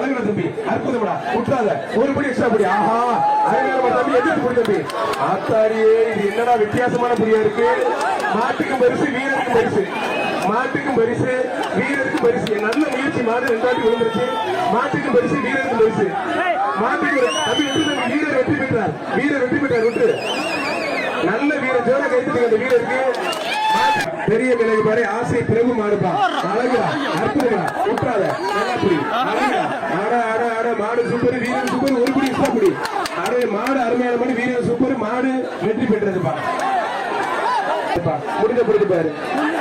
வழங்கல தம்பி, அற்புதம்டா, விட்டுறாத, ஒரு படி எக்ஸ்ட்ரா படி. ஆஹா, அருமையான தம்பி, எதிர்த்து போடு தம்பி. ஆத்தாடியே, இது என்னடா வித்தியாசமான புரியா இருக்கு. மாட்டுக்கும் பரிசு, வீரருக்கும் பரிசு. மாட்டுக்கும் பரிசு, வீரருக்கும் பரிசு. நல்ல முயற்சி. மாடு 2 வாட்டி விழுந்துருச்சு. மாட்டுக்கும் பரிசு, வீரருக்கும் பரிசு. மாட்டுக்கு தம்பி வீரர் வெற்றி பெற்றார். வீரர் வெற்றி பெற்றார். விட்டு நல்ல வீரர் ஜோர கைத்துட்டு அந்த வீரருக்கு பெரிய விலகு பாரு. ஆசை பிரபு மாடுப்பா. அழகா, அற்புதமா, விட்டுறாத, நல்லா புடி. அழகா, ஆட ஆட ஆட. மாடு சூப்பர், வீரர் சூப்பர், ஒரு புடி எக்ஸ்ட்ரா புடி. அடே, மாடு அருமையான மாடு, வீரர் சூப்பர், மாடு வெற்றி பெற்றதுப்பா. முடிஞ்ச புரிஞ்சு பாரு.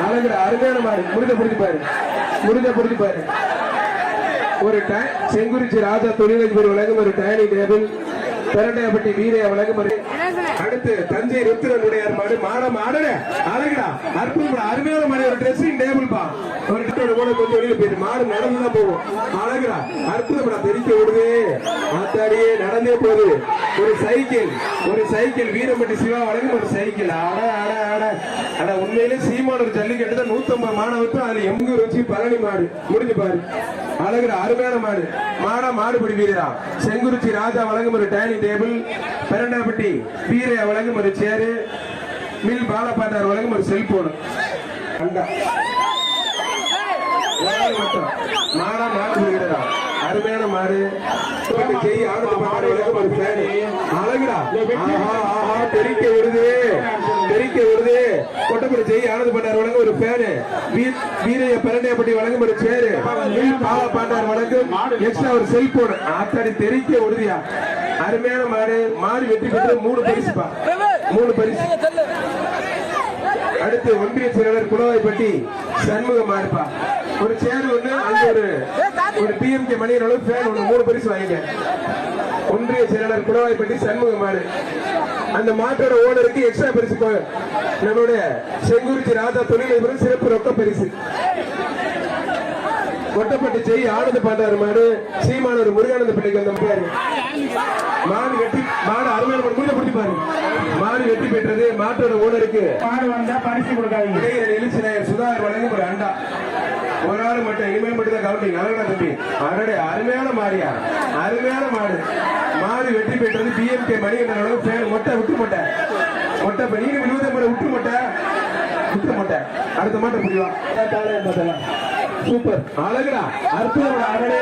அழகுற அருமையான மாடு. முடிஞ்ச புரிஞ்சு பாரு, முடிஞ்ச புரிஞ்சு பாரு. ஒரு செங்குறிச்சி ராஜா தொழிலதிபர் வழங்கும் ஒரு டைனிங் டேபிள். பெரண்டையப்பட்டி வீரையா வழங்கும். அடுத்து தஞ்சை ருத்திரனுடையார் மாடு. மாடம் ஆடல, அழகுடா, அற்புதம், அருமையான மாடு. ஒரு ட்ரெஸ்ஸிங் டேபிள் பா. ஒரு கிட்ட கூட கொஞ்சம் வெளியில போயிட்டு மாடு நடந்துதான் போகும். அழகுடா, அற்புதம், தெரிக்க விடுது. ஆத்தாடியே, நடந்தே போகுது. ஒரு சைக்கிள், ஒரு சைக்கிள். வீரம்பட்டி சிவா வழங்கும் ஒரு சைக்கிள். ஆட ஆட ஆட ஆட. உண்மையிலே சீமான ஒரு ஜல்லிக்கட்டு தான். 150 மாணவர்கள். அதுல எங்கூர் வச்சு பழனி மாடு. முடிஞ்சு பாரு. அழகுற அருமையான மாடு. மாடா மாடுபடி வீரரா. செங்குறிச்சி ராஜா வழங்கும் ஒரு டைனிங் டேபிள். பெரண்டாப்பட்டி வீரையா வழங்கும் ஒரு சேரு. மில் பாலப்பாட்டார் வழங்கும் ஒரு செல்போன். மாடா மாடு வீரரா. அருமையான மாடு. அழகுடா, தெரிக்க விடுது, தெரிக்க விடுது. கொட்டப்படி செய்ய ஆனது பண்ணார் வழங்க ஒரு பேரு. வீரைய பெரண்டையப்பட்டி வழங்கும் ஒரு சேரு. பாலப்பாண்டார் வழங்கும் எக்ஸ்ட்ரா ஒரு செல்போன். ஆத்தாடி, தெரிக்க விடுதியா. அருமையான மாடு. மாடு வெற்றி பெற்று 3 பரிசுப்பா. 3 பரிசு. அடுத்து ஒன்றிய செயலாளர் குளவாய்ப்பட்டி சண்முகம் மாடுப்பா. ஒரு சேர் ஒண்ணு, அங்க ஒரு பிஎம்கே மணியர் அளவு ஃபேன் ஒண்ணு. 3 பரிசு வாங்கிக்க. ஒன்றிய செயலாளர் குளவாய்ப்பட்டி சண்முகம் மாடு. அந்த மாட்டோட ஓனருக்கு எக்ஸ்ட்ரா பரிசு. நம்மளுடைய செங்குறிச்சி ராஜா தொழிலதிபர் சிறப்பு ரொக்க பரிசு. கொட்டப்பட்டு செய்ய ஆனந்த பாண்டாரு மாடு. சீமானூர் முருகானந்த பிள்ளைக்கு வந்த பேரு. மாடு வெற்றி, மாடு அருமையான மாடு. முடிஞ்ச பிடிச்சி பாரு. மாடு வெற்றி பெற்றது. மாட்டோட ஓனருக்கு மாடு வந்தா பரிசு கொடுக்காதீங்க. எழுச்சி நாயர் சுதாகர் வழங்கும் ஒரு அண்டா. ஒரு ஆள் மட்டும், இனிமேல் மட்டும் தான் கவனிங்க. அழகா தம்பி, அடடே, அருமையான மாடியா, அருமையான மாடு. மாடு வெற்றி பெற்றது. பிஎம்கே மணி என்ற மொட்டை விட்டு மொட்டை மொட்டை. நீங்க 20 முறை விட்டு மொட்டை விட்டு மொட்டை. அடுத்த மாட்டை புரியுவா. சூப்பர், அழகுடா, அற்புதம். அடடே,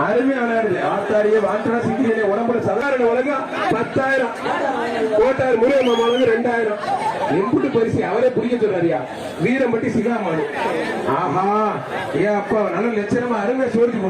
அருமையான ஆத்தாரியே. வாண்டா சிக்கிரியே. உடம்புல சாதாரண உலகம் 10,000. கோட்டார் முருகன் மாமா 2000. எம்புட்டு பரிசு அவரே புரிய சொல்றாரியா. வீரம்பட்டி சிகாமாடு. ஆஹா, ஏ அப்பா, நல்ல லட்சணமா அருமை சோர்த்தி